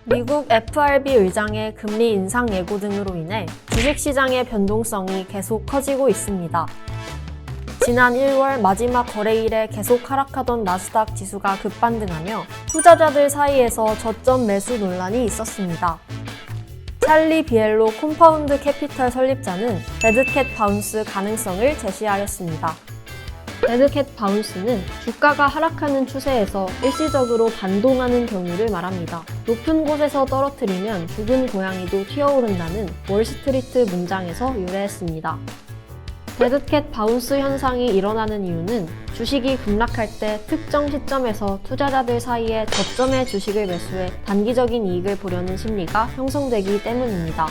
미국 FRB 의장의 금리 인상 예고 등으로 인해 주식시장의 변동성이 계속 커지고 있습니다. 지난 1월 마지막 거래일에 계속 하락하던 나스닥 지수가 급반등하며 투자자들 사이에서 저점 매수 논란이 있었습니다. 찰리 비엘로 콤파운드 캐피털 설립자는 데드캣 바운스 가능성을 제시하였습니다. 데드캣 바운스는 주가가 하락하는 추세에서 일시적으로 반동하는 경우를 말합니다. 높은 곳에서 떨어뜨리면 죽은 고양이도 튀어오른다는 월스트리트 문장에서 유래했습니다. 데드캣 바운스 현상이 일어나는 이유는 주식이 급락할 때 특정 시점에서 투자자들 사이에 저점의 주식을 매수해 단기적인 이익을 보려는 심리가 형성되기 때문입니다.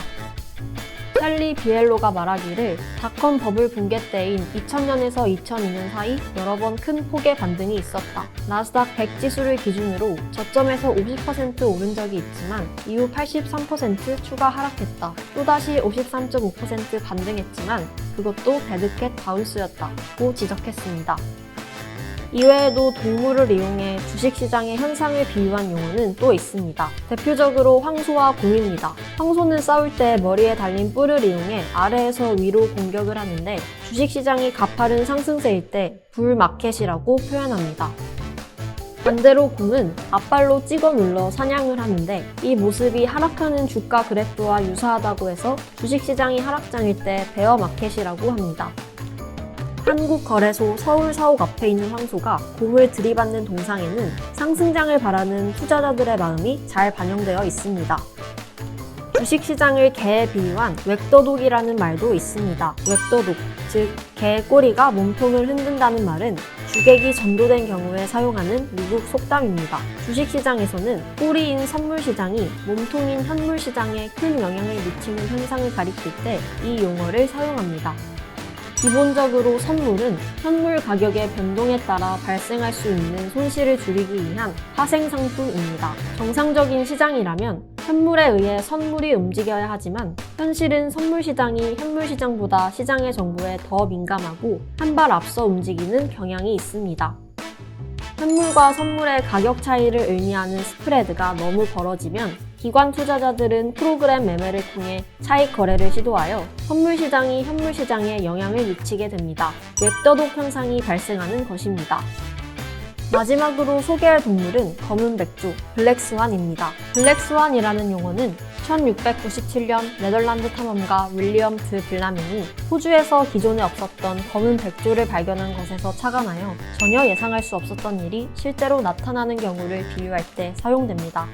찰리 비엘로가 말하기를 닷컴 버블 붕괴 때인 2000년에서 2002년 사이 여러 번 큰 폭의 반등이 있었다. 나스닥 100 지수를 기준으로 저점에서 50% 오른 적이 있지만 이후 83% 추가 하락했다. 또다시 53.5% 반등했지만 그것도 데드캣 바운스였다고 지적했습니다. 이외에도 동물을 이용해 주식시장의 현상을 비유한 용어는 또 있습니다. 대표적으로 황소와 곰입니다. 황소는 싸울 때 머리에 달린 뿔을 이용해 아래에서 위로 공격을 하는데 주식시장이 가파른 상승세일 때 불마켓이라고 표현합니다. 반대로 곰은 앞발로 찍어 눌러 사냥을 하는데 이 모습이 하락하는 주가 그래프와 유사하다고 해서 주식시장이 하락장일 때 베어마켓이라고 합니다. 한국거래소 서울사옥 앞에 있는 황소가 곰을 들이받는 동상에는 상승장을 바라는 투자자들의 마음이 잘 반영되어 있습니다. 주식시장을 개에 비유한 웩도독이라는 말도 있습니다. 웩도독, 즉 개의 꼬리가 몸통을 흔든다는 말은 주객이 전도된 경우에 사용하는 미국 속담입니다. 주식시장에서는 꼬리인 선물시장이 몸통인 현물시장에 큰 영향을 미치는 현상을 가리킬 때 이 용어를 사용합니다. 기본적으로 선물은 현물 가격의 변동에 따라 발생할 수 있는 손실을 줄이기 위한 파생상품입니다. 정상적인 시장이라면 현물에 의해 선물이 움직여야 하지만 현실은 선물시장이 현물시장보다 시장의 정보에 더 민감하고 한 발 앞서 움직이는 경향이 있습니다. 현물과 선물의 가격 차이를 의미하는 스프레드가 너무 벌어지면 기관 투자자들은 프로그램 매매를 통해 차익 거래를 시도하여 선물시장이 현물시장에 영향을 미치게 됩니다. 웩도독 현상이 발생하는 것입니다. 마지막으로 소개할 동물은 검은 백조, 블랙스완입니다. 블랙스완이라는 용어는 1697년 네덜란드 탐험가 윌리엄 드 블라밍이 호주에서 기존에 없었던 검은 백조를 발견한 것에서 착안하여 전혀 예상할 수 없었던 일이 실제로 나타나는 경우를 비유할 때 사용됩니다.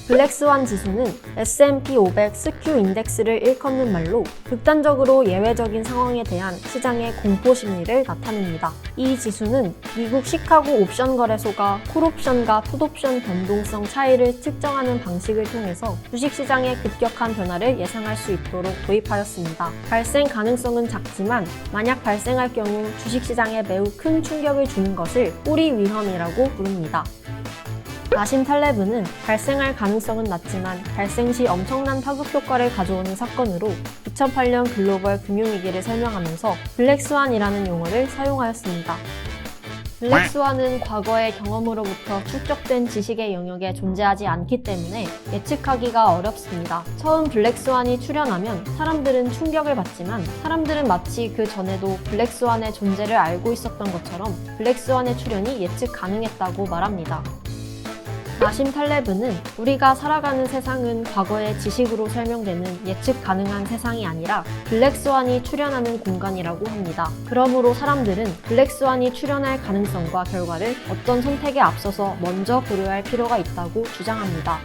블랙스완 지수는 S&P 500 스큐 인덱스를 일컫는 말로 극단적으로 예외적인 상황에 대한 시장의 공포 심리를 나타냅니다. 이 지수는 미국 시카고 옵션 거래소가 콜옵션과 풋옵션 변동성 차이를 측정하는 방식을 통해서 주식시장의 급격한 변화를 예상할 수 있도록 도입하였습니다. 발생 가능성은 작지만 만약 발생할 경우 주식시장에 매우 큰 충격을 주는 것을 꼬리 위험이라고 부릅니다. 나심 탈레브는 발생할 가능성은 낮지만 발생 시 엄청난 파급 효과를 가져오는 사건으로 2008년 글로벌 금융위기를 설명하면서 블랙스완이라는 용어를 사용하였습니다. 블랙스완은 과거의 경험으로부터 축적된 지식의 영역에 존재하지 않기 때문에 예측하기가 어렵습니다. 처음 블랙스완이 출현하면 사람들은 충격을 받지만 사람들은 마치 그 전에도 블랙스완의 존재를 알고 있었던 것처럼 블랙스완의 출현이 예측 가능했다고 말합니다. 나심 탈레브는 우리가 살아가는 세상은 과거의 지식으로 설명되는 예측 가능한 세상이 아니라 블랙스완이 출현하는 공간이라고 합니다. 그러므로 사람들은 블랙스완이 출현할 가능성과 결과를 어떤 선택에 앞서서 먼저 고려할 필요가 있다고 주장합니다.